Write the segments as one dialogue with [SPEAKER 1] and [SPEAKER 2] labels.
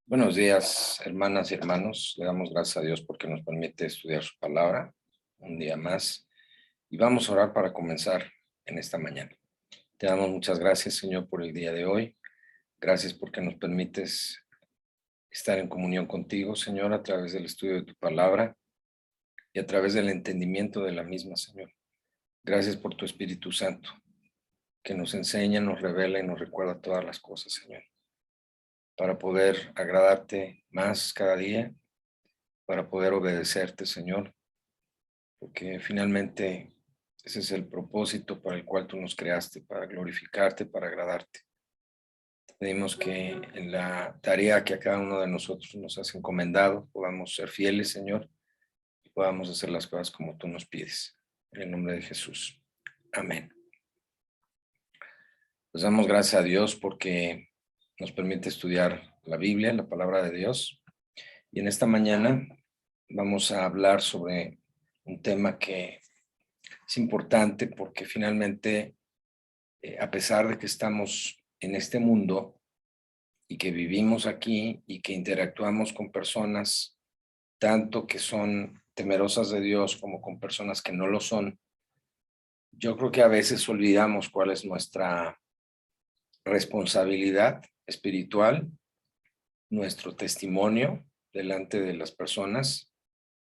[SPEAKER 1] Buenos días, hermanas y hermanos. Le damos gracias a Dios porque nos permite estudiar su palabra un día más. Y vamos a orar para comenzar en esta mañana. Te damos muchas gracias, Señor, por el día de hoy. Gracias porque nos permites estar en comunión contigo, Señor, a través del estudio de tu palabra y a través del entendimiento de la misma, Señor. Gracias por tu Espíritu Santo, que nos enseña, nos revela y nos recuerda todas las cosas, Señor, para poder agradarte más cada día, para poder obedecerte, Señor, porque finalmente ese es el propósito para el cual tú nos creaste, para glorificarte, para agradarte. Te pedimos que en la tarea que a cada uno de nosotros nos has encomendado, podamos ser fieles, Señor, y podamos hacer las cosas como tú nos pides. En el nombre de Jesús. Amén. Pues damos gracias a Dios porque nos permite estudiar la Biblia, la palabra de Dios. Y en esta mañana vamos a hablar sobre un tema que es importante porque finalmente, a pesar de que estamos en este mundo y que vivimos aquí y que interactuamos con personas, tanto que son temerosas de Dios como con personas que no lo son, yo creo que a veces olvidamos cuál es nuestra responsabilidad espiritual, nuestro testimonio delante de las personas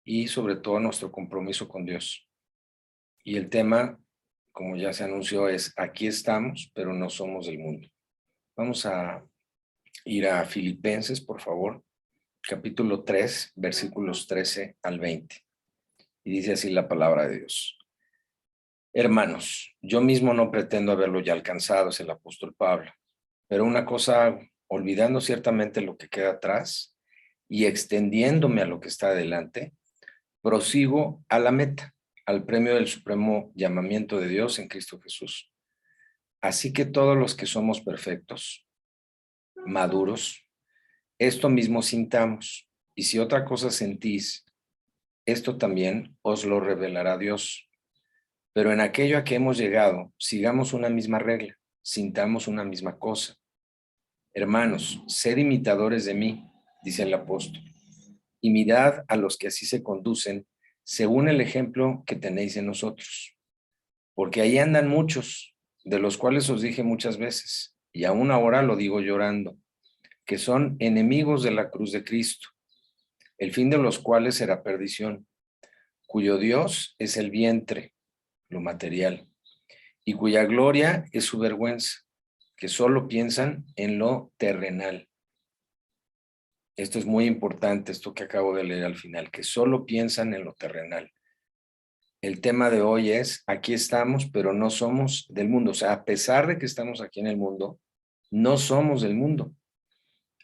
[SPEAKER 1] y sobre todo nuestro compromiso con Dios. Y el tema, como ya se anunció, es aquí estamos, pero no somos del mundo. Vamos a ir a Filipenses, por favor, capítulo 3, versículos 13 al 20. Y dice así la palabra de Dios. Hermanos, yo mismo no pretendo haberlo ya alcanzado, es el apóstol Pablo, pero una cosa hago, olvidando ciertamente lo que queda atrás y extendiéndome a lo que está adelante, prosigo a la meta, al premio del supremo llamamiento de Dios en Cristo Jesús. Así que todos los que somos perfectos, maduros, esto mismo sintamos, y si otra cosa sentís, esto también os lo revelará Dios. Pero en aquello a que hemos llegado, sigamos una misma regla, sintamos una misma cosa. Hermanos, sed imitadores de mí, dice el apóstol, y mirad a los que así se conducen, según el ejemplo que tenéis en nosotros. Porque ahí andan muchos, de los cuales os dije muchas veces, y aún ahora lo digo llorando, que son enemigos de la cruz de Cristo, el fin de los cuales será perdición, cuyo Dios es el vientre, lo material, y cuya gloria es su vergüenza, que solo piensan en lo terrenal. Esto es muy importante, esto que acabo de leer al final, que solo piensan en lo terrenal. El tema de hoy es, aquí estamos, pero no somos del mundo. O sea, a pesar de que estamos aquí en el mundo, no somos del mundo.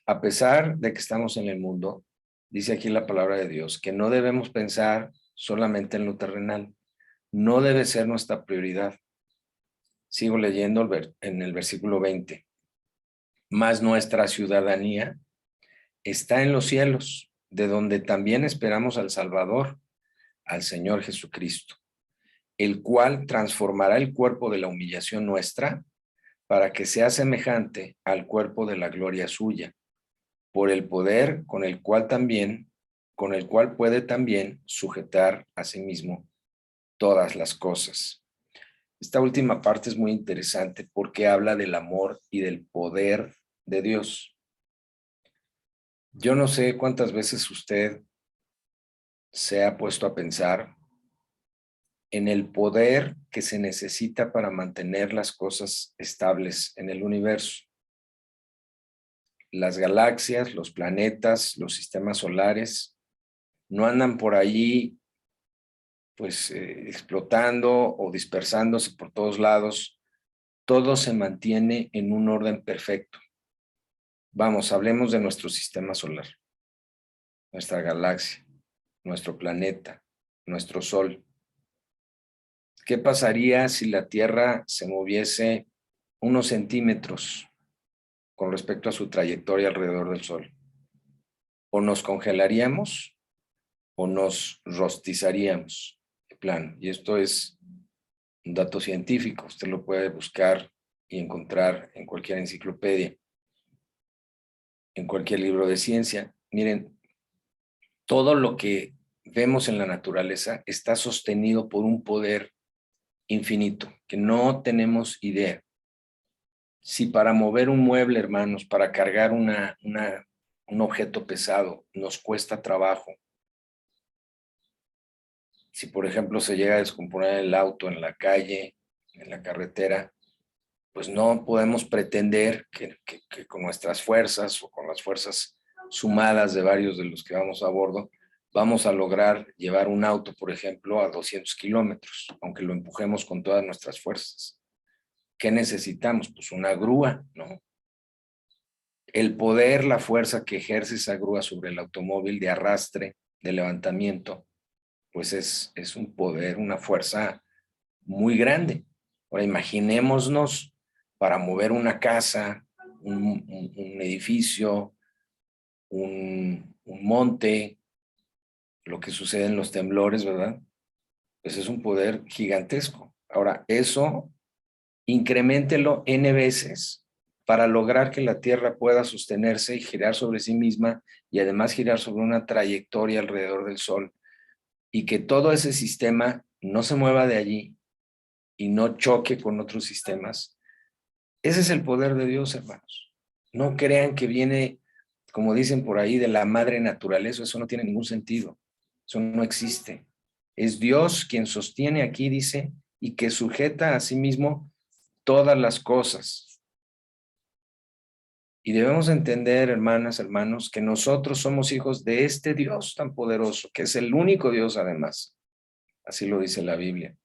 [SPEAKER 1] A pesar de que estamos en el mundo, dice aquí la palabra de Dios, que no debemos pensar solamente en lo terrenal. No debe ser nuestra prioridad. Sigo leyendo en el versículo 20. Mas nuestra ciudadanía está en los cielos, de donde también esperamos al Salvador, al Señor Jesucristo, el cual transformará el cuerpo de la humillación nuestra para que sea semejante al cuerpo de la gloria suya, por el poder con el cual puede también sujetar a sí mismo todas las cosas. Esta última parte es muy interesante porque habla del amor y del poder de Dios. Yo no sé cuántas veces usted se ha puesto a pensar en el poder que se necesita para mantener las cosas estables en el universo. Las galaxias, los planetas, los sistemas solares no andan por allí pues explotando o dispersándose por todos lados. Todo se mantiene en un orden perfecto. Vamos, hablemos de nuestro sistema solar, nuestra galaxia, nuestro planeta, nuestro sol. ¿Qué pasaría si la Tierra se moviese unos centímetros con respecto a su trayectoria alrededor del Sol? O nos congelaríamos o nos rostizaríamos de plano. Y esto es un dato científico, usted lo puede buscar y encontrar en cualquier enciclopedia. en cualquier libro de ciencia. Miren, todo lo que vemos en la naturaleza está sostenido por un poder infinito, que no tenemos idea. Si para mover un mueble, hermanos, para cargar un objeto pesado, nos cuesta trabajo, si por ejemplo se llega a descomponer el auto en la calle, en la carretera, pues no podemos pretender que con nuestras fuerzas o con las fuerzas sumadas de varios de los que vamos a bordo, vamos a lograr llevar un auto, por ejemplo, a 200 kilómetros, aunque lo empujemos con todas nuestras fuerzas. ¿Qué necesitamos? Pues una grúa, ¿no? El poder, la fuerza que ejerce esa grúa sobre el automóvil de arrastre, de levantamiento, pues es un poder, una fuerza muy grande. Ahora imaginémonos para mover una casa, un edificio, un monte, lo que sucede en los temblores, ¿verdad? Pues es un poder gigantesco. Ahora, eso increméntelo n veces para lograr que la Tierra pueda sostenerse y girar sobre sí misma y además girar sobre una trayectoria alrededor del Sol y que todo ese sistema no se mueva de allí y no choque con otros sistemas. Ese es el poder de Dios, hermanos. No crean que viene, como dicen por ahí, de la madre naturaleza. Eso no tiene ningún sentido. Eso no existe. Es Dios quien sostiene aquí, dice, y que sujeta a sí mismo todas las cosas. Y debemos entender, hermanas, hermanos, que nosotros somos hijos de este Dios tan poderoso, que es el único Dios además. Así lo dice la Biblia.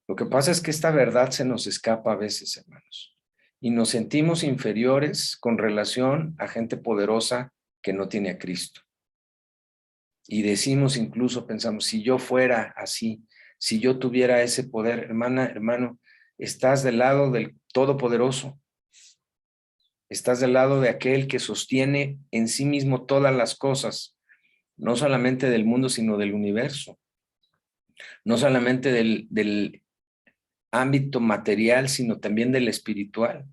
[SPEAKER 1] Lo que pasa es que esta verdad se nos escapa a veces, hermanos, y nos sentimos inferiores con relación a gente poderosa que no tiene a Cristo. Y decimos incluso, pensamos, si yo fuera así, si yo tuviera ese poder, hermana, hermano, estás del lado del Todopoderoso. Estás del lado de aquel que sostiene en sí mismo todas las cosas, no solamente del mundo, sino del universo. No solamente del ámbito material, sino también del espiritual.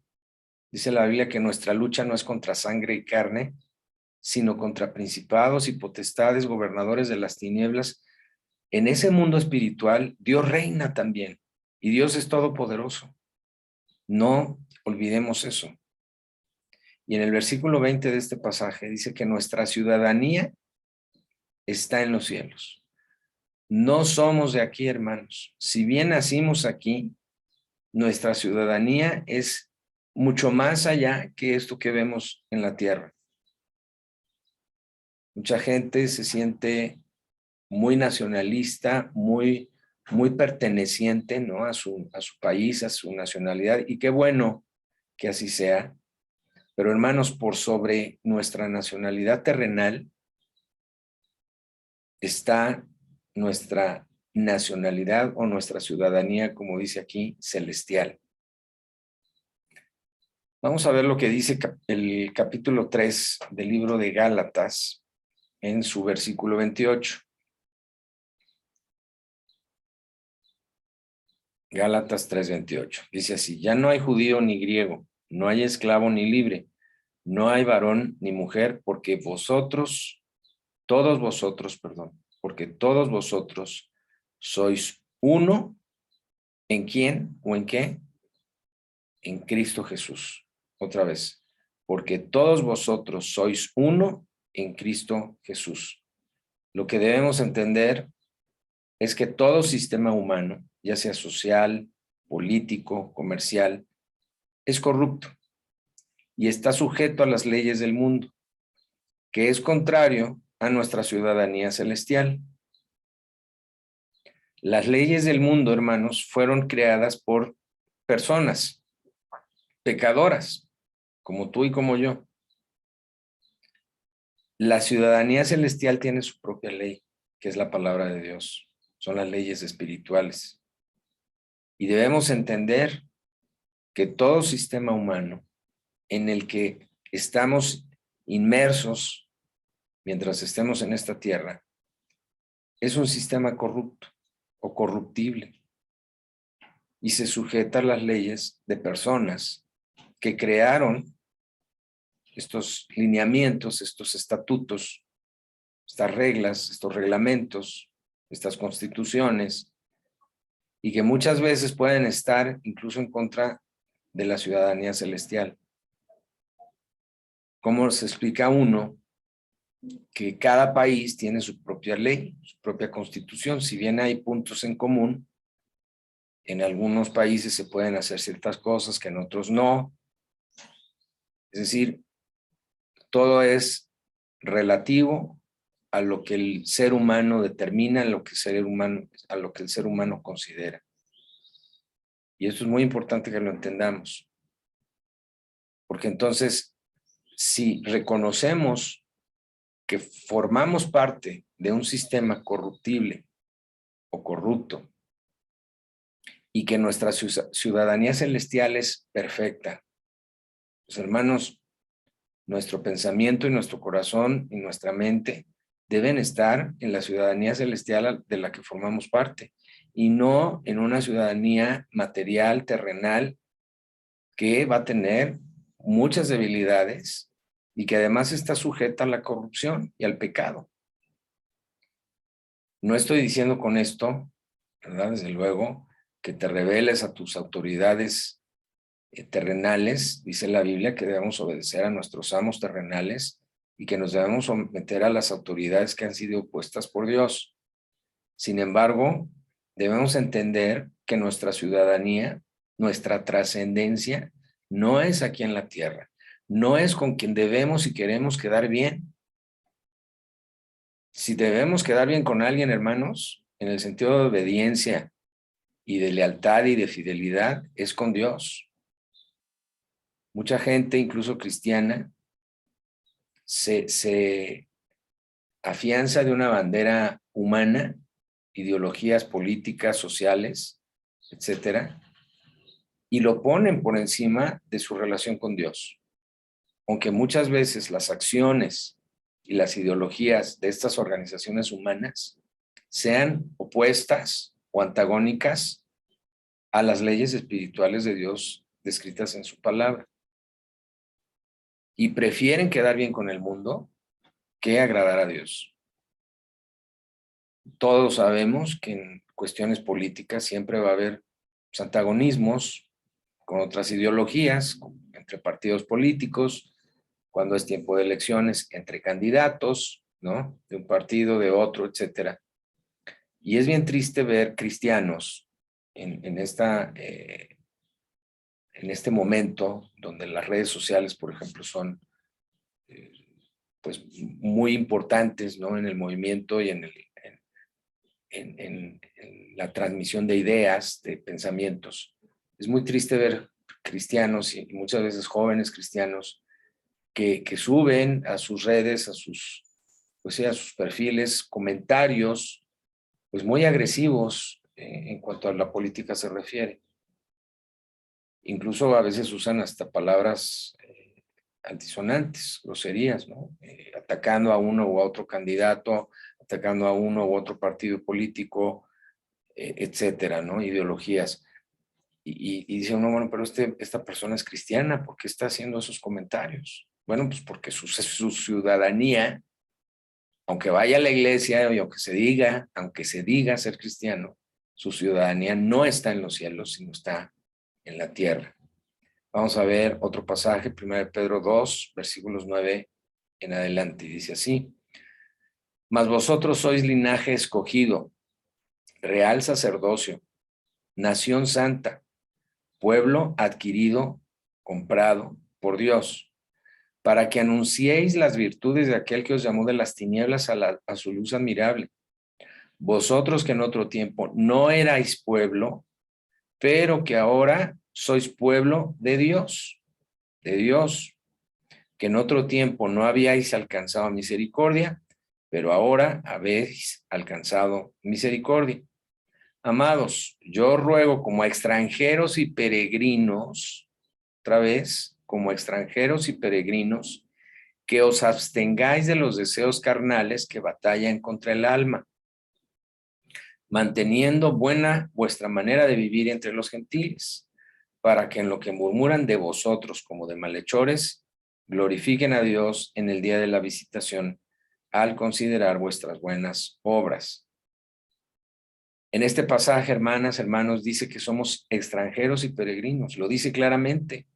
[SPEAKER 1] Dice la Biblia que nuestra lucha no es contra sangre y carne, sino contra principados y potestades, gobernadores de las tinieblas. En ese mundo espiritual, Dios reina también, y Dios es todopoderoso. No olvidemos eso. Y en el versículo 20 de este pasaje dice que nuestra ciudadanía está en los cielos. No somos de aquí, hermanos. Si bien nacimos aquí, nuestra ciudadanía es mucho más allá que esto que vemos en la tierra. Mucha gente se siente muy nacionalista, muy perteneciente, ¿no? a su país, a su nacionalidad, y qué bueno que así sea. Pero hermanos, por sobre nuestra nacionalidad terrenal está nuestra nacionalidad o nuestra ciudadanía, como dice aquí, celestial. Vamos a ver lo que dice el capítulo 3 del libro de Gálatas en su versículo 28. Gálatas 3:28. Dice así: ya no hay judío ni griego, no hay esclavo ni libre, no hay varón ni mujer, porque todos vosotros, porque todos vosotros sois uno. ¿En quién o en qué? En Cristo Jesús. Otra vez, porque todos vosotros sois uno en Cristo Jesús. Lo que debemos entender es que todo sistema humano, ya sea social, político, comercial, es corrupto y está sujeto a las leyes del mundo, que es contrario a nuestra ciudadanía celestial. Las leyes del mundo, hermanos, fueron creadas por personas pecadoras, como tú y como yo. La ciudadanía celestial tiene su propia ley, que es la palabra de Dios. Son las leyes espirituales. Y debemos entender que todo sistema humano en el que estamos inmersos mientras estemos en esta tierra es un sistema corrupto o corruptible y se sujeta a las leyes de personas que crearon estos lineamientos, estos estatutos, estas reglas, estos reglamentos, estas constituciones, y que muchas veces pueden estar incluso en contra de la ciudadanía celestial. ¿Cómo se explica uno que cada país tiene su propia ley, su propia constitución? Si bien hay puntos en común, en algunos países se pueden hacer ciertas cosas que en otros no. Es decir, todo es relativo a lo que el ser humano determina, a lo que el ser humano considera. Y esto es muy importante que lo entendamos. Porque entonces, si reconocemos que formamos parte de un sistema corruptible o corrupto y que nuestra ciudadanía celestial es perfecta, pues hermanos, nuestro pensamiento y nuestro corazón y nuestra mente deben estar en la ciudadanía celestial de la que formamos parte y no en una ciudadanía material, terrenal, que va a tener muchas debilidades y que además está sujeta a la corrupción y al pecado. No estoy diciendo con esto, ¿verdad? Desde luego, que te rebeles a tus autoridades terrenales. Dice la Biblia que debemos obedecer a nuestros amos terrenales y que nos debemos someter a las autoridades que han sido puestas por Dios. Sin embargo, debemos entender que nuestra ciudadanía, nuestra trascendencia, no es aquí en la tierra. No es con quien debemos y queremos quedar bien. Si debemos quedar bien con alguien, hermanos, en el sentido de obediencia y de lealtad y de fidelidad, es con Dios. Mucha gente, incluso cristiana, se afianza de una bandera humana, ideologías políticas, sociales, etcétera, y lo ponen por encima de su relación con Dios. Aunque muchas veces las acciones y las ideologías de estas organizaciones humanas sean opuestas o antagónicas a las leyes espirituales de Dios descritas en su palabra. Y prefieren quedar bien con el mundo que agradar a Dios. Todos sabemos que en cuestiones políticas siempre va a haber antagonismos con otras ideologías, entre partidos políticos, cuando es tiempo de elecciones, entre candidatos, ¿no? De un partido, de otro, etcétera. Y es bien triste ver cristianos en este momento donde las redes sociales, por ejemplo, son pues muy importantes, ¿no? En el movimiento y en la transmisión de ideas, de pensamientos. Es muy triste ver cristianos y muchas veces jóvenes cristianos que suben a sus redes, a sus perfiles, comentarios pues muy agresivos en cuanto a la política se refiere. Incluso a veces usan hasta palabras altisonantes, groserías, ¿no? Atacando a uno u otro candidato, atacando a uno u otro partido político, etcétera, ¿no? Ideologías. Y dice uno, bueno, pero esta persona es cristiana, ¿por qué está haciendo esos comentarios? Bueno, pues porque su ciudadanía, aunque vaya a la iglesia y aunque se diga ser cristiano, su ciudadanía no está en los cielos, sino está en la tierra. Vamos a ver otro pasaje, 1 Pedro 2, versículos 9 en adelante, y dice así: mas vosotros sois linaje escogido, real sacerdocio, nación santa, pueblo adquirido, comprado por Dios, para que anunciéis las virtudes de aquel que os llamó de las tinieblas a su luz admirable. Vosotros que en otro tiempo no erais pueblo, pero que ahora sois pueblo de Dios, que en otro tiempo no habíais alcanzado misericordia, pero ahora habéis alcanzado misericordia. Amados, yo ruego como extranjeros y peregrinos, otra vez, como extranjeros y peregrinos, que os abstengáis de los deseos carnales que batallan contra el alma, manteniendo buena vuestra manera de vivir entre los gentiles, para que en lo que murmuran de vosotros como de malhechores, glorifiquen a Dios en el día de la visitación al considerar vuestras buenas obras. En este pasaje, hermanas, hermanos, dice que somos extranjeros y peregrinos, lo dice claramente.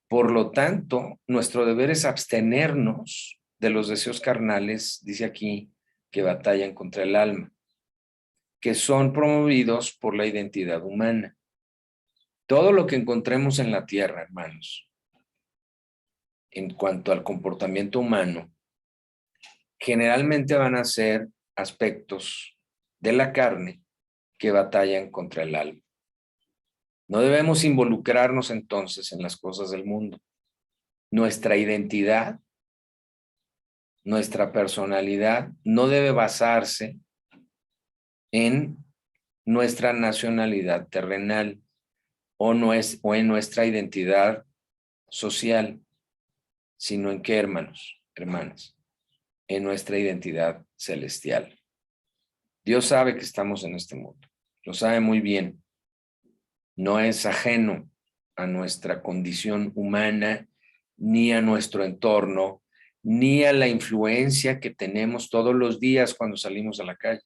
[SPEAKER 1] Por lo tanto, nuestro deber es abstenernos de los deseos carnales, dice aquí, que batallan contra el alma, que son promovidos por la identidad humana. Todo lo que encontremos en la tierra, hermanos, en cuanto al comportamiento humano, generalmente van a ser aspectos de la carne que batallan contra el alma. No debemos involucrarnos entonces en las cosas del mundo. Nuestra identidad, nuestra personalidad no debe basarse en nuestra nacionalidad terrenal o en nuestra identidad social, sino en qué, hermanos, hermanas, en nuestra identidad celestial. Dios sabe que estamos en este mundo, lo sabe muy bien. No es ajeno a nuestra condición humana, ni a nuestro entorno, ni a la influencia que tenemos todos los días cuando salimos a la calle.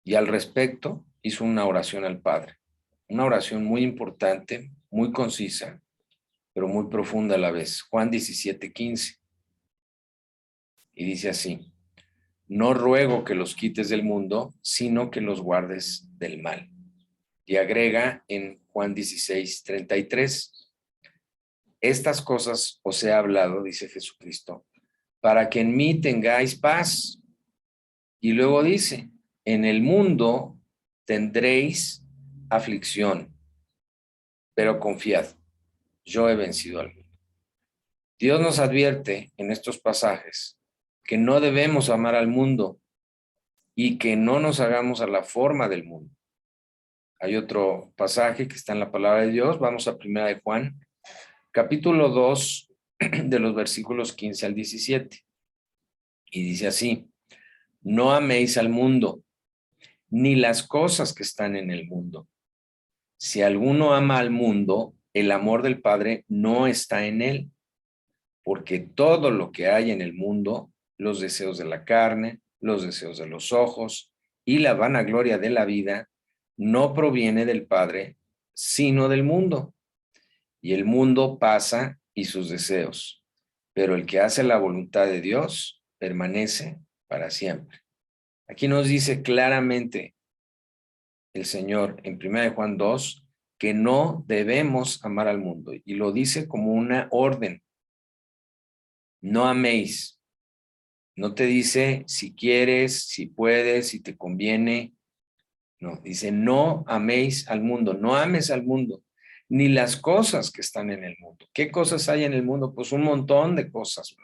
[SPEAKER 1] Y al respecto hizo una oración al Padre, una oración muy importante, muy concisa, pero muy profunda a la vez. Juan 17:15. Y dice así: no ruego que los quites del mundo, sino que los guardes del mal. Y agrega en Juan 16:33, estas cosas os he hablado, dice Jesucristo, para que en mí tengáis paz. Y luego dice, en el mundo tendréis aflicción, pero confiad, yo he vencido al mundo. Dios nos advierte en estos pasajes que no debemos amar al mundo y que no nos hagamos a la forma del mundo. Hay otro pasaje que está en la palabra de Dios. Vamos a 1 de Juan, capítulo 2, de los versículos 15 al 17. Y dice así: no améis al mundo, ni las cosas que están en el mundo. Si alguno ama al mundo, el amor del Padre no está en él, porque todo lo que hay en el mundo, los deseos de la carne, los deseos de los ojos y la vanagloria de la vida, no proviene del Padre, sino del mundo. Y el mundo pasa y sus deseos, pero el que hace la voluntad de Dios permanece para siempre. Aquí nos dice claramente el Señor en 1 de Juan 2 que no debemos amar al mundo, y lo dice como una orden. No améis. No te dice si quieres, si puedes, si te conviene. No, dice no améis al mundo, no ames al mundo, ni las cosas que están en el mundo. ¿Qué cosas hay en el mundo? Pues un montón de cosas.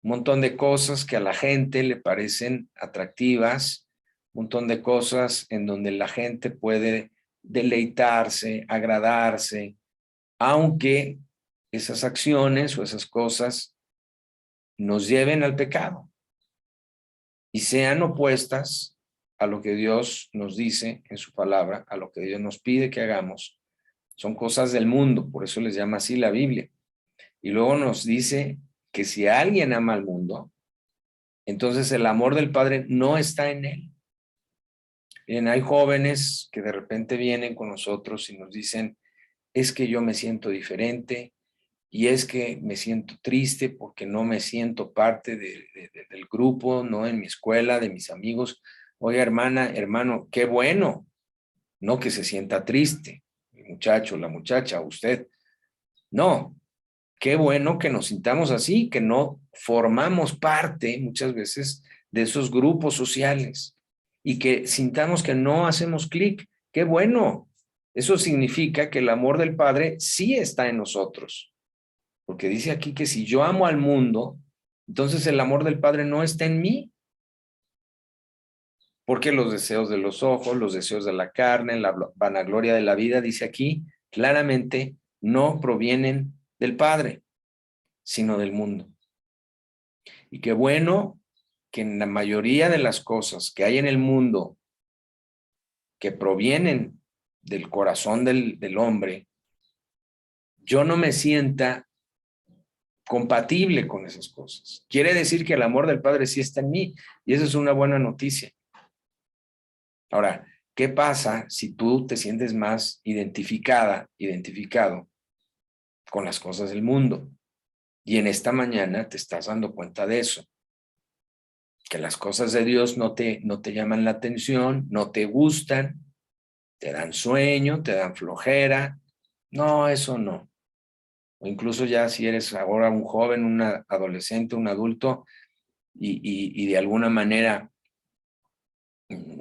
[SPEAKER 1] Un montón de cosas que a la gente le parecen atractivas, un montón de cosas en donde la gente puede deleitarse, agradarse, aunque esas acciones o esas cosas nos lleven al pecado y sean opuestas a lo que Dios nos dice en su palabra, a lo que Dios nos pide que hagamos. Son cosas del mundo, por eso les llama así la Biblia. Y luego nos dice que si alguien ama al mundo, entonces el amor del Padre no está en él. Bien, hay jóvenes que de repente vienen con nosotros y nos dicen, es que yo me siento diferente y es que me siento triste porque no me siento parte del grupo, no en mi escuela, de mis amigos. Oye, hermana, hermano, qué bueno, no que se sienta triste, el muchacho, la muchacha, usted. No, qué bueno que nos sintamos así, que no formamos parte muchas veces de esos grupos sociales y que sintamos que no hacemos clic. Qué bueno. Eso significa que el amor del Padre sí está en nosotros. Porque dice aquí que si yo amo al mundo, entonces el amor del Padre no está en mí. Porque los deseos de los ojos, los deseos de la carne, la vanagloria de la vida, dice aquí claramente, no provienen del Padre, sino del mundo. Y qué bueno que en la mayoría de las cosas que hay en el mundo que provienen del corazón del hombre, yo no me sienta compatible con esas cosas. Quiere decir que el amor del Padre sí está en mí, y eso es una buena noticia. Ahora, ¿qué pasa si tú te sientes más identificado con las cosas del mundo? Y en esta mañana te estás dando cuenta de eso, que las cosas de Dios no te llaman la atención, no te gustan, te dan sueño, te dan flojera. No, eso no. O incluso ya si eres ahora un joven, un adolescente, un adulto, y de alguna manera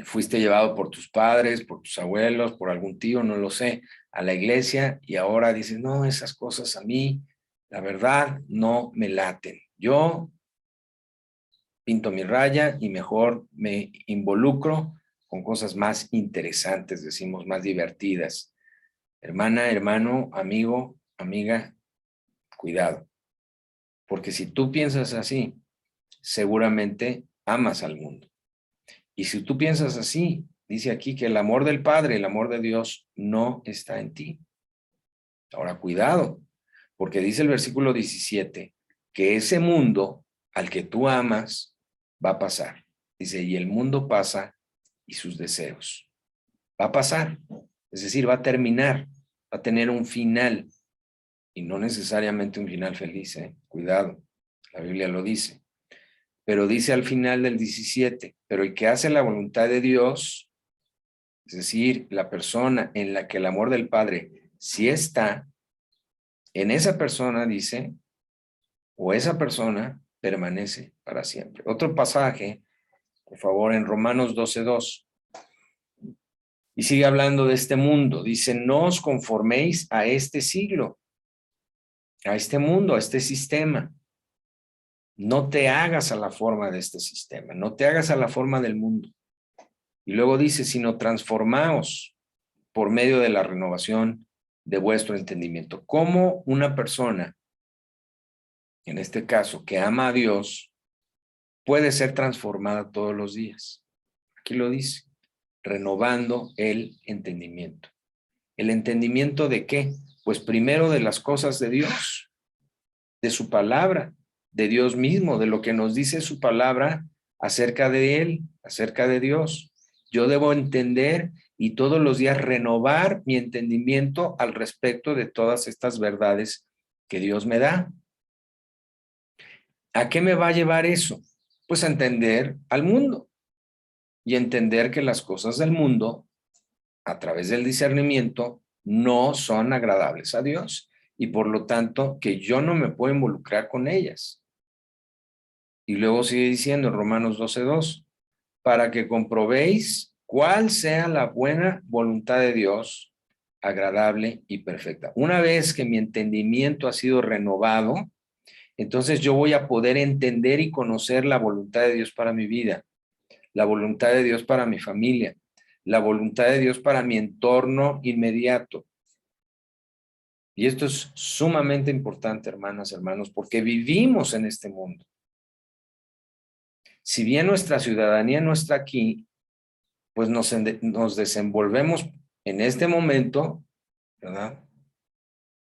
[SPEAKER 1] fuiste llevado por tus padres, por tus abuelos, por algún tío, no lo sé, a la iglesia, y ahora dices, no, esas cosas a mí, la verdad, no me laten. Yo pinto mi raya y mejor me involucro con cosas más interesantes, decimos, más divertidas. Hermana, hermano, amigo, amiga, cuidado. Porque si tú piensas así, seguramente amas al mundo. Y si tú piensas así, dice aquí que el amor del Padre, el amor de Dios, no está en ti. Ahora, cuidado, porque dice el versículo 17, que ese mundo al que tú amas va a pasar. Dice, y el mundo pasa y sus deseos. Va a pasar, es decir, va a terminar, va a tener un final, y no necesariamente un final feliz, ¿eh? Cuidado, la Biblia lo dice. Pero dice al final del 17, pero el que hace la voluntad de Dios, es decir, la persona en la que el amor del Padre sí está, en esa persona dice, o esa persona permanece para siempre. Otro pasaje, por favor, en Romanos 12:2. Y sigue hablando de este mundo. Dice, no os conforméis a este siglo, a este mundo, a este sistema. No te hagas a la forma de este sistema, no te hagas a la forma del mundo. Y luego dice, sino transformaos por medio de la renovación de vuestro entendimiento. ¿Cómo una persona, en este caso, que ama a Dios, puede ser transformada todos los días? Aquí lo dice, renovando el entendimiento. ¿El entendimiento de qué? Pues primero de las cosas de Dios, de su palabra, de Dios mismo, de lo que nos dice su palabra acerca de Él, acerca de Dios. Yo debo entender y todos los días renovar mi entendimiento al respecto de todas estas verdades que Dios me da. ¿A qué me va a llevar eso? Pues a entender al mundo y entender que las cosas del mundo, a través del discernimiento, no son agradables a Dios y por lo tanto que yo no me puedo involucrar con ellas. Y luego sigue diciendo en Romanos 12:2, para que comprobéis cuál sea la buena voluntad de Dios, agradable y perfecta. Una vez que mi entendimiento ha sido renovado, entonces yo voy a poder entender y conocer la voluntad de Dios para mi vida, la voluntad de Dios para mi familia, la voluntad de Dios para mi entorno inmediato. Y esto es sumamente importante, hermanas, hermanos, porque vivimos en este mundo. Si bien nuestra ciudadanía no está aquí, pues nos desenvolvemos en este momento, ¿verdad?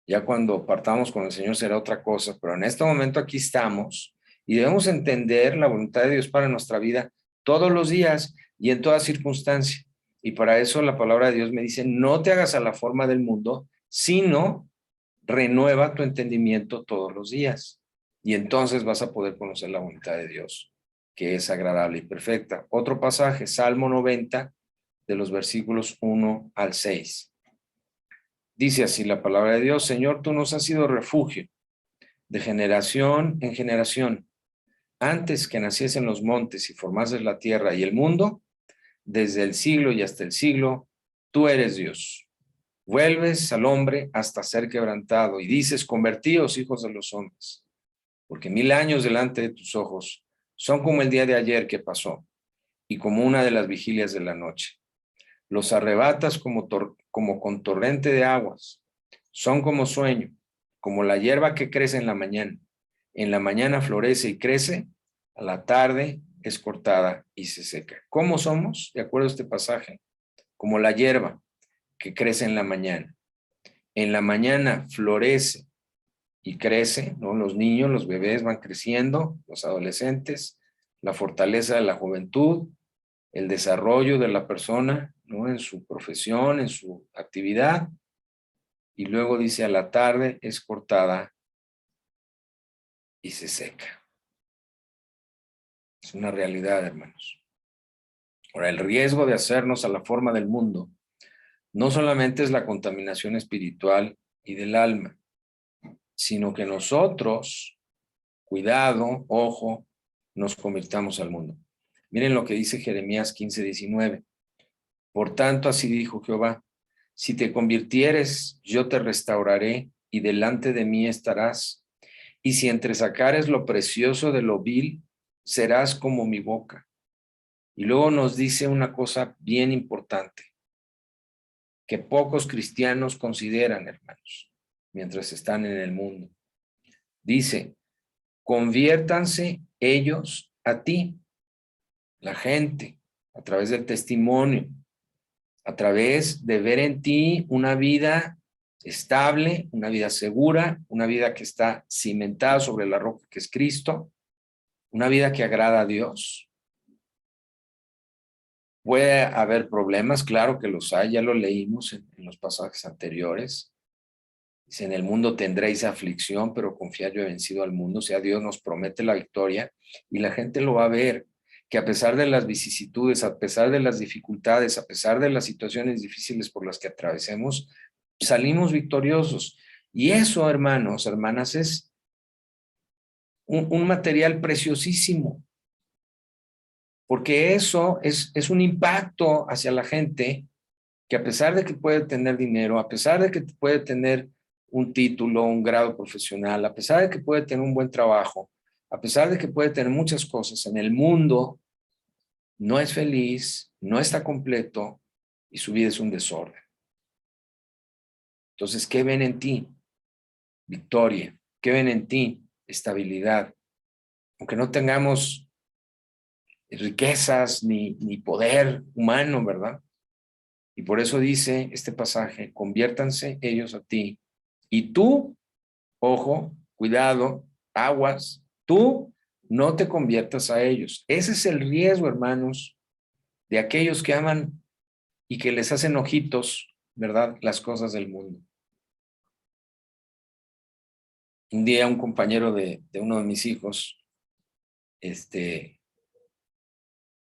[SPEAKER 1] Ya cuando partamos con el Señor será otra cosa, pero en este momento aquí estamos y debemos entender la voluntad de Dios para nuestra vida todos los días y en toda circunstancia. Y para eso la palabra de Dios me dice, no te hagas a la forma del mundo, sino renueva tu entendimiento todos los días. Y entonces vas a poder conocer la voluntad de Dios, que es agradable y perfecta. Otro pasaje, Salmo 90, de los versículos 1 al 6. Dice así la palabra de Dios, Señor, tú nos has sido refugio de generación en generación. Antes que naciesen los montes y formases la tierra y el mundo, desde el siglo y hasta el siglo, tú eres Dios. Vuelves al hombre hasta ser quebrantado y dices, convertíos, hijos de los hombres, porque 1000 años delante de tus ojos son como el día de ayer que pasó y como una de las vigilias de la noche. Los arrebatas como con torrente de aguas. Son como sueño, como la hierba que crece en la mañana. En la mañana florece y crece, a la tarde es cortada y se seca. ¿Cómo somos? De acuerdo a este pasaje, como la hierba que crece en la mañana. en la mañana florece y crece, ¿no? Los niños, los bebés van creciendo, los adolescentes, la fortaleza de la juventud, el desarrollo de la persona, ¿no? En su profesión, en su actividad. Y luego dice, a la tarde es cortada y se seca. Es una realidad, hermanos. Ahora, el riesgo de hacernos a la forma del mundo no solamente es la contaminación espiritual y del alma, sino que nosotros, cuidado, ojo, nos convirtamos al mundo. Miren lo que dice Jeremías 15:19. Por tanto, así dijo Jehová, si te convirtieres, yo te restauraré y delante de mí estarás. Y si entresacares lo precioso de lo vil, serás como mi boca. Y luego nos dice una cosa bien importante, que pocos cristianos consideran, hermanos, mientras están en el mundo. Dice, conviértanse ellos a ti, la gente, a través del testimonio, a través de ver en ti una vida estable, una vida segura, una vida que está cimentada sobre la roca que es Cristo, una vida que agrada a Dios. Puede haber problemas, claro que los hay, ya lo leímos en los pasajes anteriores. Dice, en el mundo tendréis aflicción, pero confiad, yo he vencido al mundo. O sea, Dios nos promete la victoria y la gente lo va a ver, que a pesar de las vicisitudes, a pesar de las dificultades, a pesar de las situaciones difíciles por las que atravesemos, salimos victoriosos. Y eso, hermanos, hermanas, es un material preciosísimo, porque eso es un impacto hacia la gente que a pesar de que puede tener dinero, a pesar de que puede tener un título, un grado profesional, a pesar de que puede tener un buen trabajo, a pesar de que puede tener muchas cosas, en el mundo no es feliz, no está completo y su vida es un desorden. Entonces, ¿qué ven en ti? Victoria. ¿Qué ven en ti? Estabilidad. Aunque no tengamos riquezas ni poder humano, ¿verdad? Y por eso dice este pasaje, conviértanse ellos a ti. Y tú, ojo, cuidado, aguas, tú no te conviertas a ellos. Ese es el riesgo, hermanos, de aquellos que aman y que les hacen ojitos, ¿verdad? Las cosas del mundo. Un día un compañero de uno de mis hijos,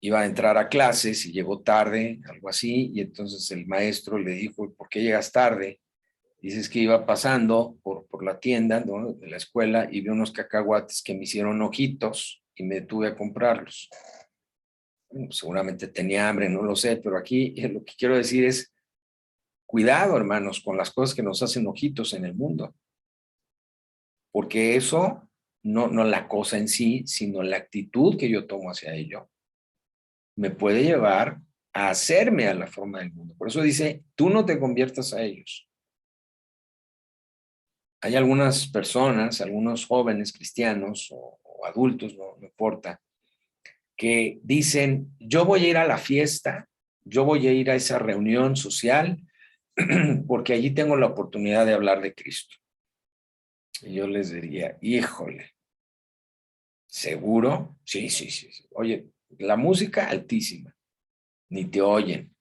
[SPEAKER 1] iba a entrar a clases y llegó tarde, algo así, y entonces el maestro le dijo, ¿por qué llegas tarde? Dices que iba pasando por la tienda, ¿no? De la escuela y vi unos cacahuates que me hicieron ojitos y me detuve a comprarlos. Bueno, seguramente tenía hambre, no lo sé, pero aquí lo que quiero decir es, cuidado, hermanos, con las cosas que nos hacen ojitos en el mundo, porque eso, no la cosa en sí, sino la actitud que yo tomo hacia ello, me puede llevar a hacerme a la forma del mundo. Por eso dice, tú no te conviertas a ellos. Hay algunas personas, algunos jóvenes cristianos o adultos, no importa, que dicen, yo voy a ir a la fiesta, yo voy a ir a esa reunión social porque allí tengo la oportunidad de hablar de Cristo. Y yo les diría, híjole, ¿seguro? Sí, sí, sí. Oye, la música altísima, ni te oyen.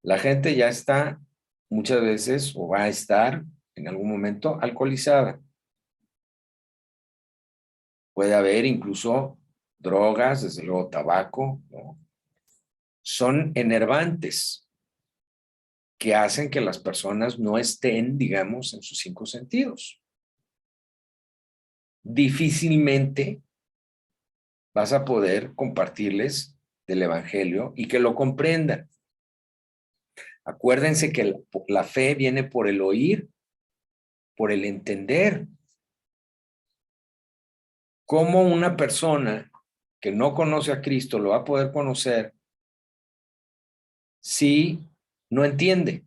[SPEAKER 1] La gente ya está muchas veces o va a estar en algún momento alcoholizada. Puede haber incluso drogas, desde luego tabaco, ¿no? Son enervantes que hacen que las personas no estén, digamos, en sus 5 sentidos. Difícilmente vas a poder compartirles del evangelio y que lo comprendan. Acuérdense que la fe viene por el oír, por el entender. ¿Cómo una persona que no conoce a Cristo lo va a poder conocer si no entiende?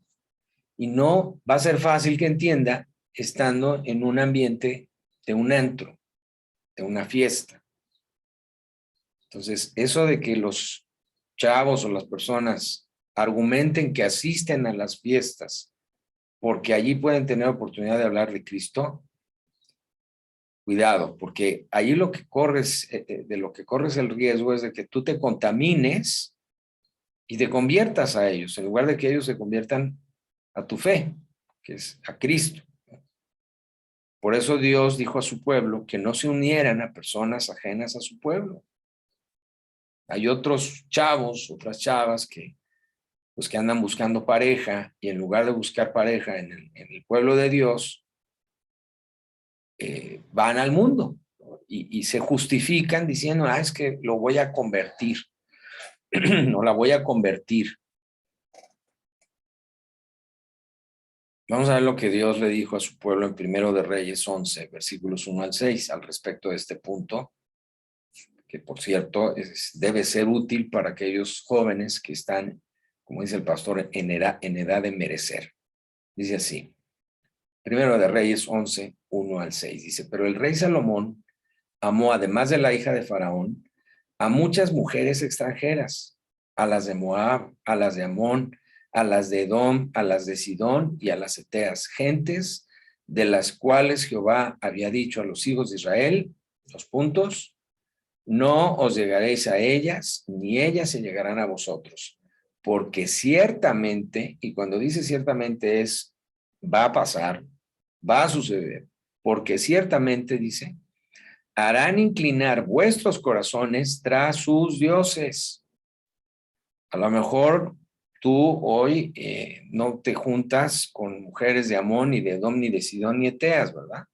[SPEAKER 1] Y no va a ser fácil que entienda estando en un ambiente de un antro, de una fiesta. Entonces, eso de que los chavos o las personas argumenten que asisten a las fiestas porque allí pueden tener oportunidad de hablar de Cristo, cuidado, porque allí lo que corres, de lo que corres el riesgo es de que tú te contamines y te conviertas a ellos, en lugar de que ellos se conviertan a tu fe, que es a Cristo. Por eso Dios dijo a su pueblo que no se unieran a personas ajenas a su pueblo. Hay otros chavos, otras chavas que, pues, que andan buscando pareja y en lugar de buscar pareja en el pueblo de Dios, van al mundo, ¿no? Y se justifican diciendo, es que lo voy a convertir, no la voy a convertir. Vamos a ver lo que Dios le dijo a su pueblo en Primero de Reyes 11, versículos 1 al 6, al respecto de este punto, que por cierto debe ser útil para aquellos jóvenes que están, como dice el pastor, en edad de merecer. Dice así, Primero de Reyes 11, 1 al 6, dice, pero el rey Salomón amó, además de la hija de Faraón, a muchas mujeres extranjeras, a las de Moab, a las de Amón, a las de Edom, a las de Sidón y a las Eteas, gentes de las cuales Jehová había dicho a los hijos de Israel, los puntos, no os llegaréis a ellas, ni ellas se llegarán a vosotros, porque ciertamente, y cuando dice ciertamente es, va a pasar, va a suceder, porque ciertamente dice, harán inclinar vuestros corazones tras sus dioses. A lo mejor tú hoy no te juntas con mujeres de Amón, ni de Edom, ni de Sidón, ni Eteas, ¿verdad?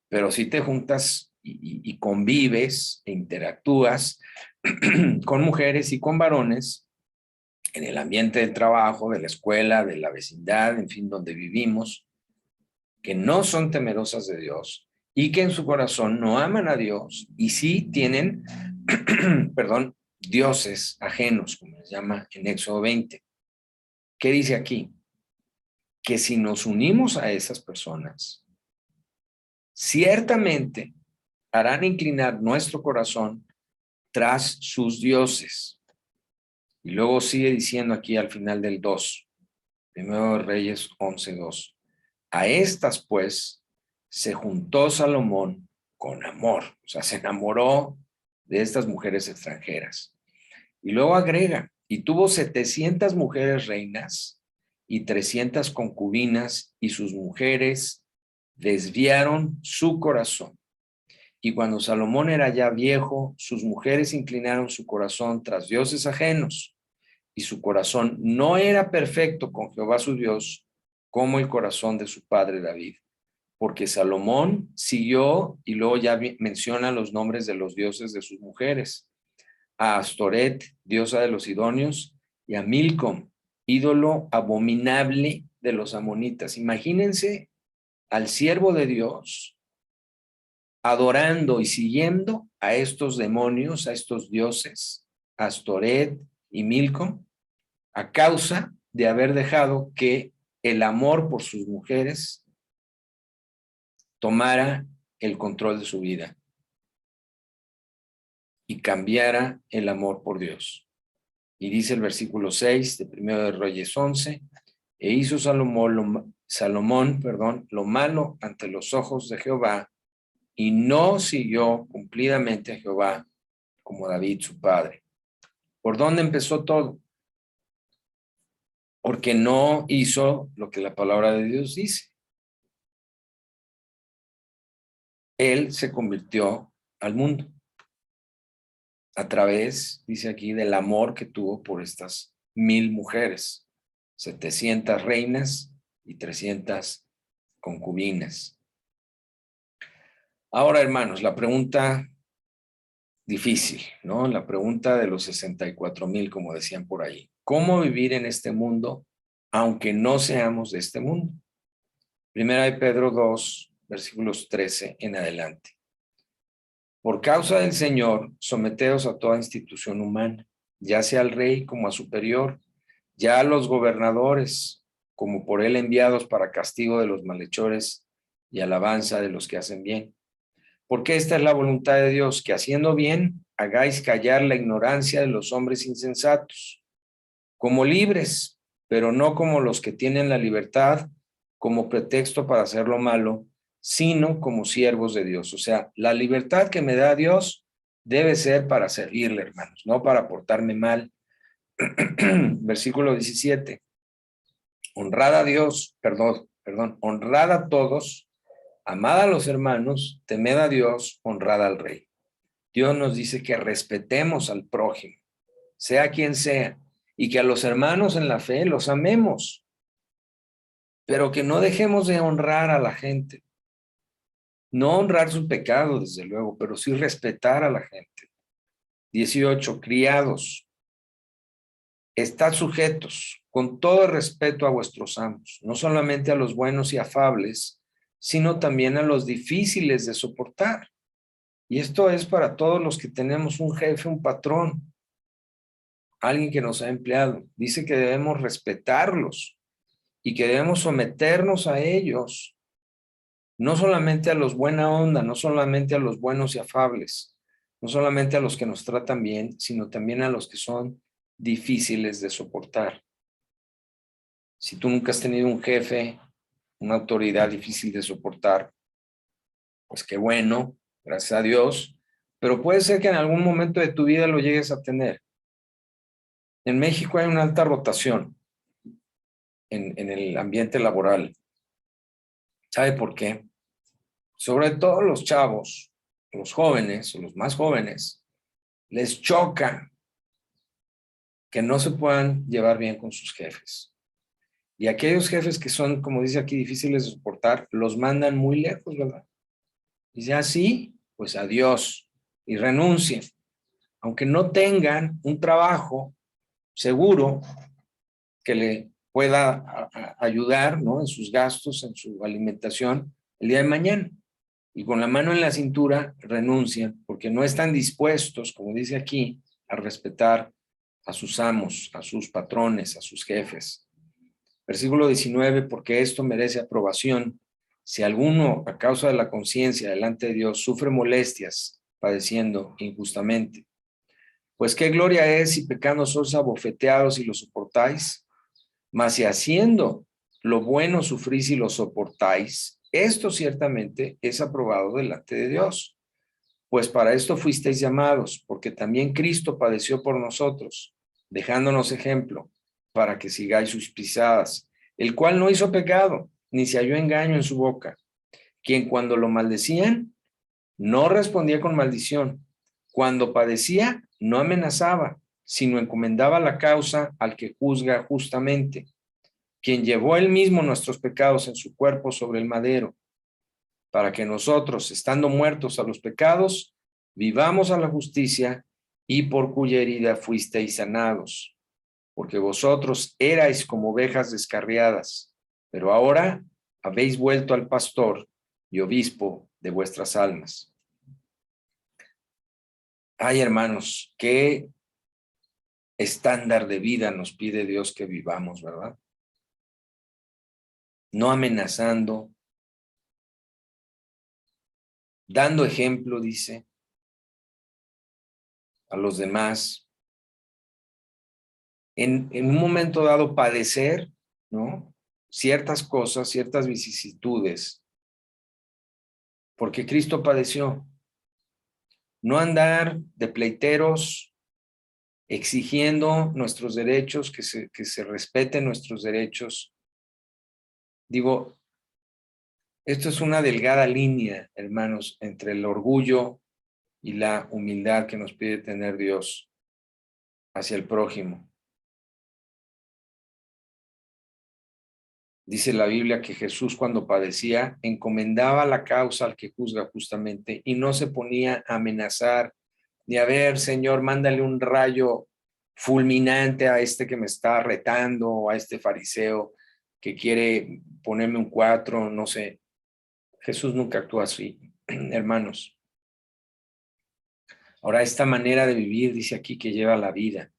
[SPEAKER 1] Pero sí te juntas y convives e interactúas con mujeres y con varones en el ambiente del trabajo, de la escuela, de la vecindad, en fin, donde vivimos, que no son temerosas de Dios y que en su corazón no aman a Dios y sí tienen, perdón, dioses ajenos, como les llama en Éxodo 20. ¿Qué dice aquí? Que si nos unimos a esas personas, ciertamente harán inclinar nuestro corazón tras sus dioses. Y luego sigue diciendo aquí al final del 2, Primero de Reyes 11:2. A estas, pues, se juntó Salomón con amor, o sea, se enamoró de estas mujeres extranjeras. Y luego agrega, y tuvo 700 mujeres reinas y 300 concubinas, y sus mujeres desviaron su corazón. Y cuando Salomón era ya viejo, sus mujeres inclinaron su corazón tras dioses ajenos, y su corazón no era perfecto con Jehová su Dios, como el corazón de su padre David. Porque Salomón siguió, y luego ya menciona los nombres de los dioses de sus mujeres, a Astoret, diosa de los sidonios, y a Milcom, ídolo abominable de los amonitas. Imagínense al siervo de Dios adorando y siguiendo a estos demonios, a estos dioses, Astoret y Milcom, a causa de haber dejado que el amor por sus mujeres tomara el control de su vida y cambiara el amor por Dios. Y dice el versículo 6 de Primero de Reyes 11, e hizo Salomón, lo malo ante los ojos de Jehová, y no siguió cumplidamente a Jehová como David su padre. ¿Por dónde empezó todo? Porque no hizo lo que la palabra de Dios dice. Él se convirtió al mundo a través, dice aquí, del amor que tuvo por estas 1000 mujeres, 700 reinas y 300 concubinas. Ahora, hermanos, la pregunta difícil, ¿no? La pregunta de los 64,000, como decían por ahí. ¿Cómo vivir en este mundo aunque no seamos de este mundo? Primera de Pedro 2, versículos 13 en adelante. Por causa del Señor, someteos a toda institución humana, ya sea al rey como a superior, ya a los gobernadores, como por él enviados para castigo de los malhechores y alabanza de los que hacen bien. Porque esta es la voluntad de Dios, que haciendo bien, hagáis callar la ignorancia de los hombres insensatos, como libres, pero no como los que tienen la libertad como pretexto para hacer lo malo, sino como siervos de Dios. O sea, la libertad que me da Dios debe ser para servirle, hermanos, no para portarme mal. Versículo 17. Honrad a Dios, honrad a todos, amad a los hermanos, temed a Dios, honrad al rey. Dios nos dice que respetemos al prójimo, sea quien sea, y que a los hermanos en la fe los amemos, pero que no dejemos de honrar a la gente. No honrar su pecado, desde luego, pero sí respetar a la gente. 18. Criados, estad sujetos con todo respeto a vuestros amos, no solamente a los buenos y afables, sino también a los difíciles de soportar. Y esto es para todos los que tenemos un jefe, un patrón, alguien que nos ha empleado. Dice que debemos respetarlos y que debemos someternos a ellos, no solamente a los buena onda, no solamente a los buenos y afables, no solamente a los que nos tratan bien, sino también a los que son difíciles de soportar. Si tú nunca has tenido un jefe, una autoridad difícil de soportar, pues qué bueno, gracias a Dios, pero puede ser que en algún momento de tu vida lo llegues a tener. En México hay una alta rotación en el ambiente laboral. ¿Sabe por qué? Sobre todo los chavos, los jóvenes o los más jóvenes, les choca que no se puedan llevar bien con sus jefes. Y aquellos jefes que son, como dice aquí, difíciles de soportar, los mandan muy lejos, ¿verdad? Dice así, pues adiós y renuncien. Aunque no tengan un trabajo seguro que le pueda ayudar, ¿no?, en sus gastos, en su alimentación el día de mañana. Y con la mano en la cintura renuncian porque no están dispuestos, como dice aquí, a respetar a sus amos, a sus patrones, a sus jefes. Versículo 19, porque esto merece aprobación. Si alguno, a causa de la conciencia delante de Dios, sufre molestias, padeciendo injustamente, pues qué gloria es si pecando sois abofeteados y lo soportáis. Mas si haciendo lo bueno sufrís y lo soportáis, esto ciertamente es aprobado delante de Dios. Pues para esto fuisteis llamados, porque también Cristo padeció por nosotros, dejándonos ejemplo, para que sigáis sus pisadas, el cual no hizo pecado, ni se halló engaño en su boca, quien cuando lo maldecían, no respondía con maldición, cuando padecía, no amenazaba, sino encomendaba la causa al que juzga justamente, quien llevó él mismo nuestros pecados en su cuerpo sobre el madero, para que nosotros, estando muertos a los pecados, vivamos a la justicia, y por cuya herida fuisteis sanados. Porque vosotros erais como ovejas descarriadas, pero ahora habéis vuelto al pastor y obispo de vuestras almas. Ay, hermanos, qué estándar de vida nos pide Dios que vivamos, ¿verdad? No amenazando, dando ejemplo, dice, a los demás. En un momento dado padecer, ¿no?, ciertas cosas, ciertas vicisitudes, porque Cristo padeció. No andar de pleiteros exigiendo nuestros derechos, que se respeten nuestros derechos. Digo, esto es una delgada línea, hermanos, entre el orgullo y la humildad que nos pide tener Dios hacia el prójimo. Dice la Biblia que Jesús, cuando padecía, encomendaba la causa al que juzga justamente y no se ponía a amenazar ni a ver, Señor, mándale un rayo fulminante a este que me está retando, o a este fariseo que quiere ponerme un 4, no sé. Jesús nunca actúa así, hermanos. Ahora, esta manera de vivir, dice aquí, que lleva la vida.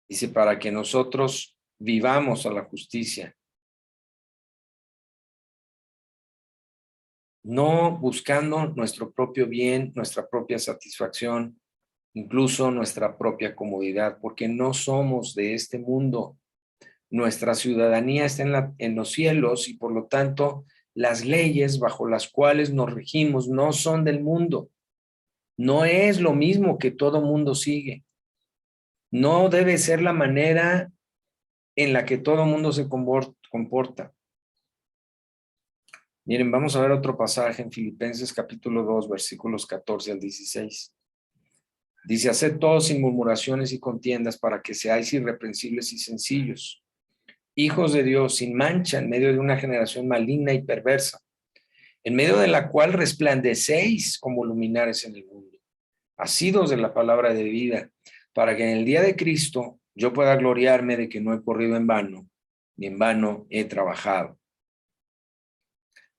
[SPEAKER 1] Dice, para que nosotros vivamos a la justicia. No buscando nuestro propio bien, nuestra propia satisfacción, incluso nuestra propia comodidad, porque no somos de este mundo. nuestra ciudadanía está en los cielos y por lo tanto las leyes bajo las cuales nos regimos no son del mundo. No es lo mismo que todo mundo sigue. No debe ser la manera en la que todo mundo se comporta. Miren, vamos a ver otro pasaje en Filipenses capítulo 2, versículos 14 al 16. Dice, haced todo sin murmuraciones y contiendas para que seáis irreprensibles y sencillos, hijos de Dios sin mancha en medio de una generación maligna y perversa, en medio de la cual resplandecéis como luminares en el mundo, asidos de la palabra de vida, para que en el día de Cristo yo pueda gloriarme de que no he corrido en vano, ni en vano he trabajado.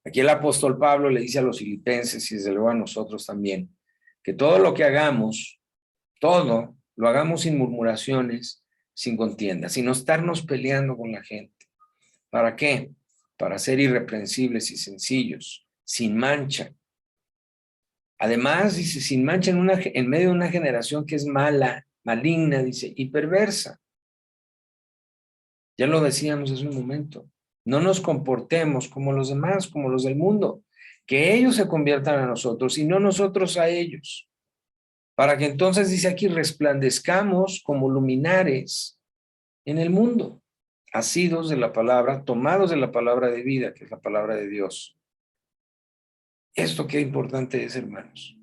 [SPEAKER 1] Aquí el apóstol Pablo le dice a los filipenses y desde luego a nosotros también, que todo lo que hagamos, todo lo hagamos sin murmuraciones, sin contiendas, sino estarnos peleando con la gente. ¿Para qué? Para ser irreprensibles y sencillos, sin mancha. Además, dice, sin mancha en medio de una generación que es mala, maligna, dice, y perversa. Ya lo decíamos hace un momento. No nos comportemos como los demás, como los del mundo. Que ellos se conviertan a nosotros y no nosotros a ellos. Para que entonces, dice aquí, resplandezcamos como luminares en el mundo, asidos de la palabra, tomados de la palabra de vida, que es la palabra de Dios. Esto qué importante es, hermanos.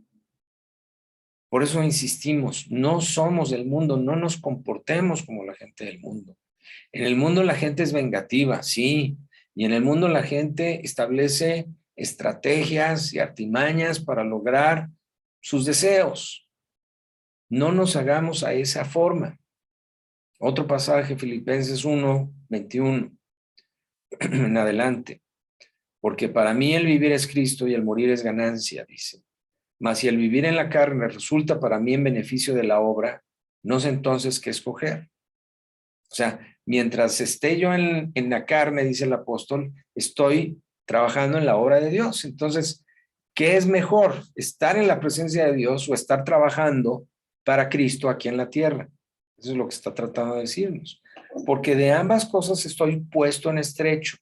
[SPEAKER 1] Por eso insistimos, no somos del mundo, no nos comportemos como la gente del mundo. En el mundo la gente es vengativa, sí, y en el mundo la gente establece estrategias y artimañas para lograr sus deseos. No nos hagamos a esa forma. Otro pasaje, Filipenses 1, 21, en adelante. Porque para mí el vivir es Cristo y el morir es ganancia, dice. Mas si el vivir en la carne resulta para mí en beneficio de la obra, no sé entonces qué escoger. O sea, mientras esté yo en la carne, dice el apóstol, estoy trabajando en la obra de Dios. Entonces, ¿qué es mejor? ¿Estar en la presencia de Dios o estar trabajando para Cristo aquí en la tierra? Eso es lo que está tratando de decirnos. Porque de ambas cosas estoy puesto en estrecho,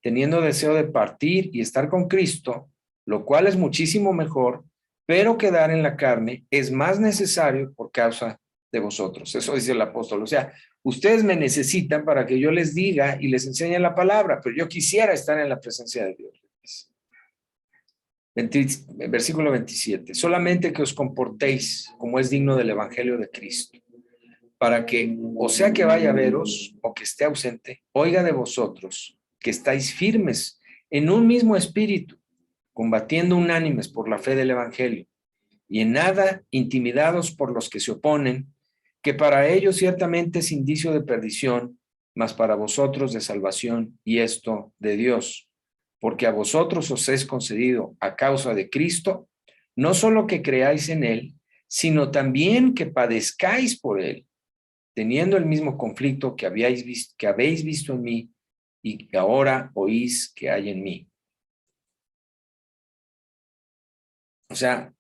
[SPEAKER 1] teniendo deseo de partir y estar con Cristo, lo cual es muchísimo mejor, pero quedar en la carne es más necesario por causa de vosotros. Eso dice el apóstol. O sea, ustedes me necesitan para que yo les diga y les enseñe la palabra, pero yo quisiera estar en la presencia de Dios. Versículo 27. Solamente que os comportéis como es digno del evangelio de Cristo, para que, o sea que vaya a veros o que esté ausente, oiga de vosotros que estáis firmes en un mismo espíritu, combatiendo unánimes por la fe del evangelio, y en nada intimidados por los que se oponen, que para ellos ciertamente es indicio de perdición, mas para vosotros de salvación, y esto de Dios, porque a vosotros os es concedido a causa de Cristo, no solo que creáis en él, sino también que padezcáis por él, teniendo el mismo conflicto que habéis visto en mí y que ahora oís que hay en mí. O sea,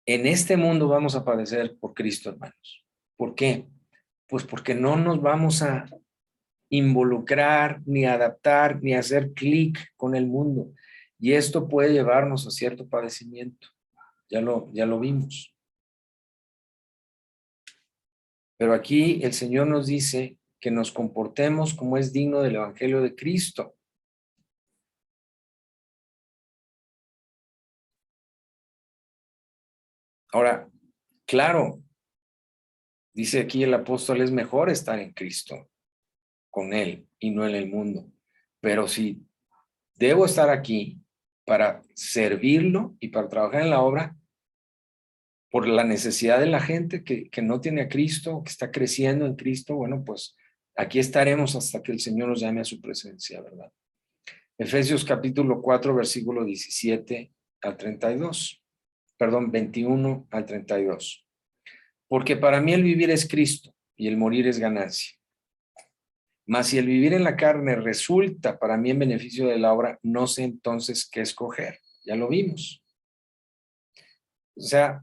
[SPEAKER 1] en este mundo vamos a padecer por Cristo, hermanos. ¿Por qué? Pues porque no nos vamos a involucrar, ni adaptar, ni hacer clic con el mundo. Y esto puede llevarnos a cierto padecimiento. Ya lo vimos. Pero aquí el Señor nos dice que nos comportemos como es digno del Evangelio de Cristo. Ahora, claro, dice aquí el apóstol, es mejor estar en Cristo, con Él, y no en el mundo. Pero si debo estar aquí para servirlo y para trabajar en la obra, por la necesidad de la gente que no tiene a Cristo, que está creciendo en Cristo, bueno, pues aquí estaremos hasta que el Señor nos llame a su presencia, ¿verdad? Efesios capítulo 4, versículo 17 al 32. Perdón, 21 al 32. Porque para mí el vivir es Cristo y el morir es ganancia. Mas si el vivir en la carne resulta para mí en beneficio de la obra, no sé entonces qué escoger. Ya lo vimos. O sea,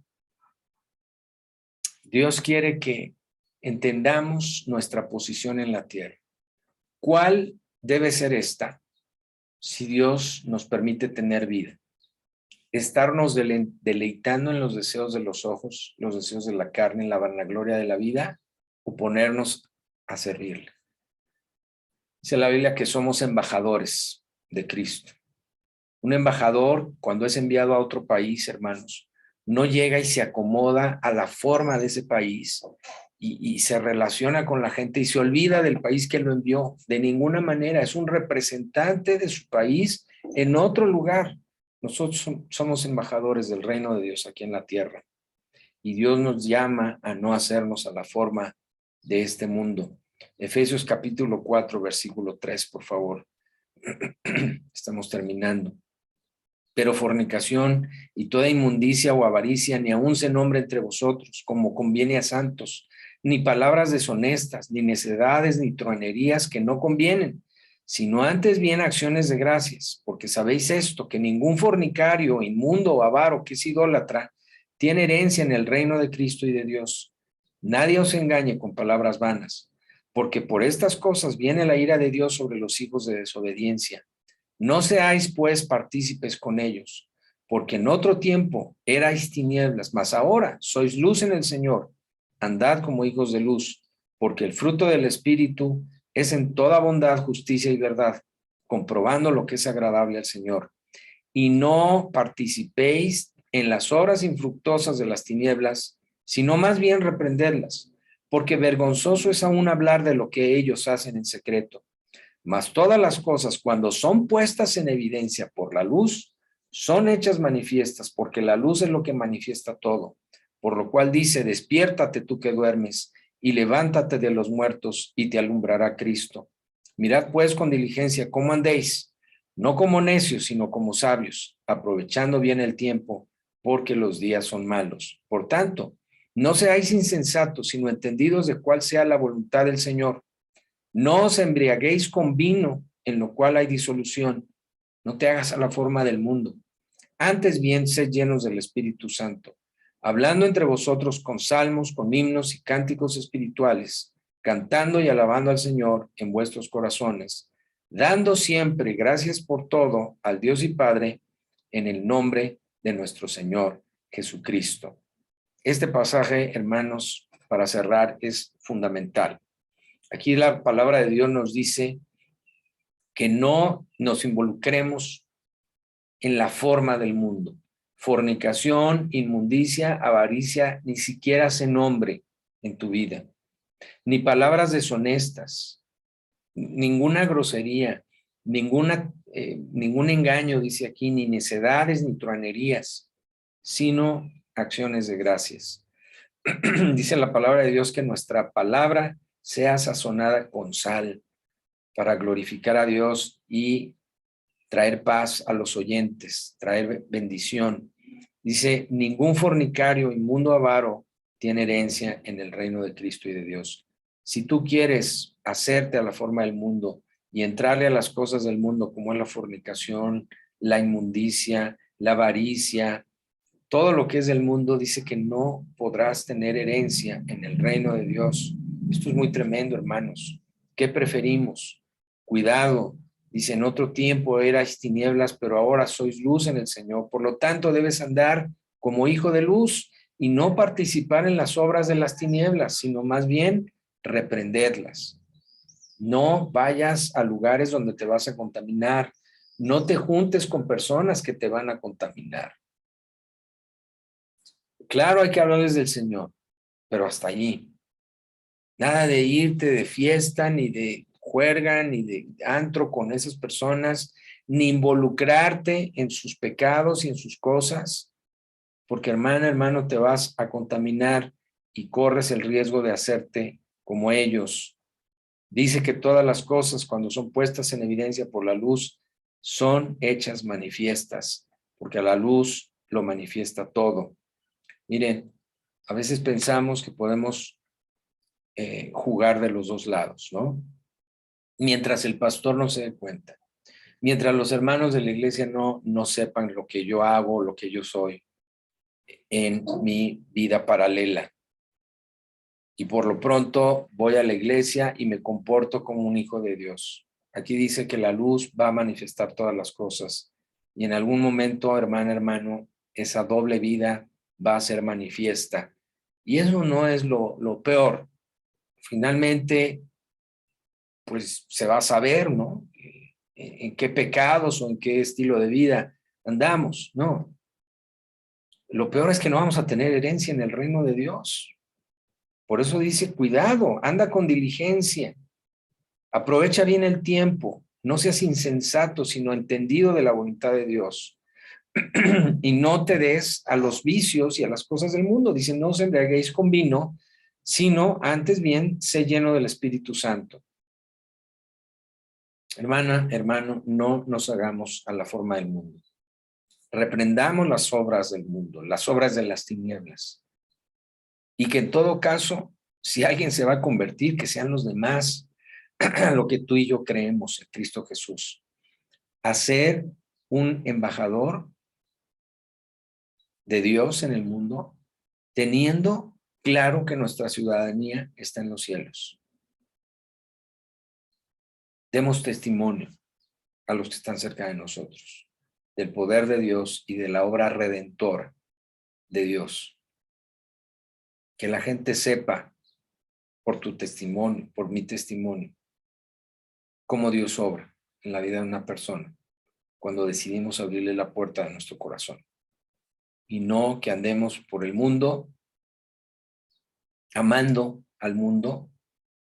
[SPEAKER 1] Dios quiere que entendamos nuestra posición en la tierra. ¿Cuál debe ser esta si Dios nos permite tener vida? Estarnos deleitando en los deseos de los ojos, los deseos de la carne, en la vanagloria de la vida, o ponernos a servirle. Dice la Biblia que somos embajadores de Cristo. Un embajador, cuando es enviado a otro país, hermanos, no llega y se acomoda a la forma de ese país y se relaciona con la gente y se olvida del país que lo envió. De ninguna manera, es un representante de su país en otro lugar. Nosotros somos embajadores del reino de Dios aquí en la tierra. Y Dios nos llama a no hacernos a la forma de este mundo. Efesios capítulo 4, versículo 3, por favor. Estamos terminando. Pero fornicación y toda inmundicia o avaricia ni aun se nombre entre vosotros, como conviene a santos, ni palabras deshonestas, ni necedades, ni truanerías que no convienen, sino antes bien acciones de gracias, porque sabéis esto, que ningún fornicario, inmundo o avaro que es idólatra, tiene herencia en el reino de Cristo y de Dios. Nadie os engañe con palabras vanas, porque por estas cosas viene la ira de Dios sobre los hijos de desobediencia. No seáis pues partícipes con ellos, porque en otro tiempo erais tinieblas, mas ahora sois luz en el Señor. Andad como hijos de luz, porque el fruto del Espíritu es en toda bondad, justicia y verdad, comprobando lo que es agradable al Señor. Y no participéis en las obras infructuosas de las tinieblas, sino más bien reprenderlas, porque vergonzoso es aún hablar de lo que ellos hacen en secreto. Mas todas las cosas, cuando son puestas en evidencia por la luz, son hechas manifiestas, porque la luz es lo que manifiesta todo. Por lo cual dice, despiértate tú que duermes, y levántate de los muertos, y te alumbrará Cristo. Mirad pues con diligencia cómo andéis, no como necios, sino como sabios, aprovechando bien el tiempo, porque los días son malos. Por tanto, no seáis insensatos, sino entendidos de cuál sea la voluntad del Señor. No os embriaguéis con vino, en lo cual hay disolución. No te hagas a la forma del mundo. Antes bien, sed llenos del Espíritu Santo, hablando entre vosotros con salmos, con himnos y cánticos espirituales, cantando y alabando al Señor en vuestros corazones, dando siempre gracias por todo al Dios y Padre, en el nombre de nuestro Señor Jesucristo. Este pasaje, hermanos, para cerrar, es fundamental. Aquí la palabra de Dios nos dice que no nos involucremos en la forma del mundo. Fornicación, inmundicia, avaricia, ni siquiera se nombre en tu vida. Ni palabras deshonestas, ninguna grosería, ningún engaño, dice aquí, ni necedades, ni truanerías, sino acciones de gracias. Dice la palabra de Dios que nuestra palabra sea sazonada con sal para glorificar a Dios y traer paz a los oyentes, traer bendición. Dice, ningún fornicario, inmundo, avaro tiene herencia en el reino de Cristo y de Dios. Si tú quieres hacerte a la forma del mundo y entrarle a las cosas del mundo como es la fornicación, la inmundicia, la avaricia, todo lo que es del mundo, dice que no podrás tener herencia en el reino de Dios. Esto es muy tremendo, hermanos. ¿Qué preferimos? Cuidado. Dice, en otro tiempo erais tinieblas, pero ahora sois luz en el Señor. Por lo tanto, debes andar como hijo de luz y no participar en las obras de las tinieblas, sino más bien reprenderlas. No vayas a lugares donde te vas a contaminar. No te juntes con personas que te van a contaminar. Claro, hay que hablarles del Señor, pero hasta allí. Nada de irte de fiesta, ni de juerga, ni de antro con esas personas, ni involucrarte en sus pecados y en sus cosas, porque hermana, hermano, te vas a contaminar y corres el riesgo de hacerte como ellos. Dice que todas las cosas, cuando son puestas en evidencia por la luz, son hechas manifiestas, porque a la luz lo manifiesta todo. Miren, a veces pensamos que podemos jugar de los dos lados, ¿no? Mientras el pastor no se dé cuenta, mientras los hermanos de la iglesia no sepan lo que yo hago, lo que yo soy en mi vida paralela. y por lo pronto voy a la iglesia y me comporto como un hijo de Dios. Aquí dice que la luz va a manifestar todas las cosas y en algún momento, hermano, esa doble vida va a ser manifiesta. Y eso no es lo peor. Finalmente, pues se va a saber, ¿no? En qué pecados o en qué estilo de vida andamos, ¿no? Lo peor es que no vamos a tener herencia en el reino de Dios. Por eso dice, cuidado, anda con diligencia, aprovecha bien el tiempo, no seas insensato, sino entendido de la voluntad de Dios. Y no te des a los vicios y a las cosas del mundo. Dice, no os embriaguéis con vino, sino antes bien, sé lleno del Espíritu Santo. Hermana, hermano, no nos hagamos a la forma del mundo. Reprendamos las obras del mundo, las obras de las tinieblas. Y que en todo caso, si alguien se va a convertir, que sean los demás, lo que tú y yo creemos en Cristo Jesús. Hacer un embajador de Dios en el mundo, teniendo claro que nuestra ciudadanía está en los cielos. Demos testimonio a los que están cerca de nosotros, del poder de Dios y de la obra redentora de Dios. Que la gente sepa por tu testimonio, por mi testimonio, cómo Dios obra en la vida de una persona cuando decidimos abrirle la puerta de nuestro corazón. Y no que andemos por el mundo, amando al mundo,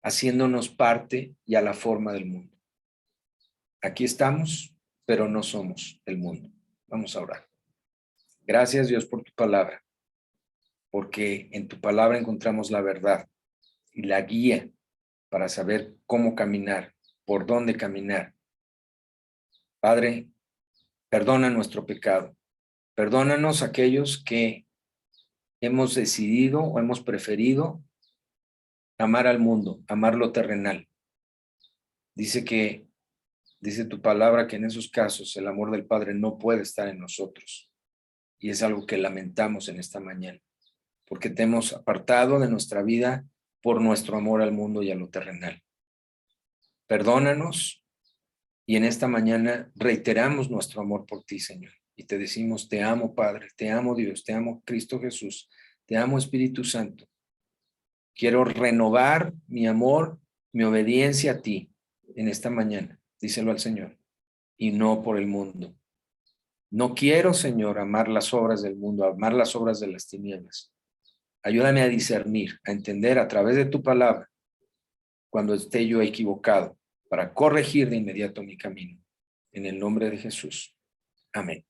[SPEAKER 1] haciéndonos parte y a la forma del mundo. Aquí estamos, pero no somos el mundo. Vamos a orar. Gracias, Dios, por tu palabra, porque en tu palabra encontramos la verdad y la guía para saber cómo caminar, por dónde caminar. Padre, perdona nuestro pecado. Perdónanos aquellos que hemos decidido o hemos preferido amar al mundo, amar lo terrenal. Dice tu palabra que en esos casos el amor del Padre no puede estar en nosotros. Y es algo que lamentamos en esta mañana, porque te hemos apartado de nuestra vida por nuestro amor al mundo y a lo terrenal. Perdónanos y en esta mañana reiteramos nuestro amor por ti, Señor. Y te decimos, te amo, Padre, te amo, Dios, te amo, Cristo Jesús, te amo, Espíritu Santo. Quiero renovar mi amor, mi obediencia a ti en esta mañana, díselo al Señor, y no por el mundo. No quiero, Señor, amar las obras del mundo, amar las obras de las tinieblas. Ayúdame a discernir, a entender a través de tu palabra cuando esté yo equivocado, para corregir de inmediato mi camino. En el nombre de Jesús. Amén.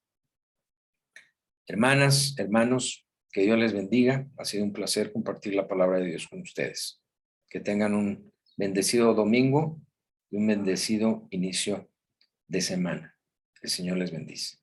[SPEAKER 1] Hermanas, hermanos, que Dios les bendiga. Ha sido un placer compartir la palabra de Dios con ustedes. Que tengan un bendecido domingo y un bendecido inicio de semana. El Señor les bendice.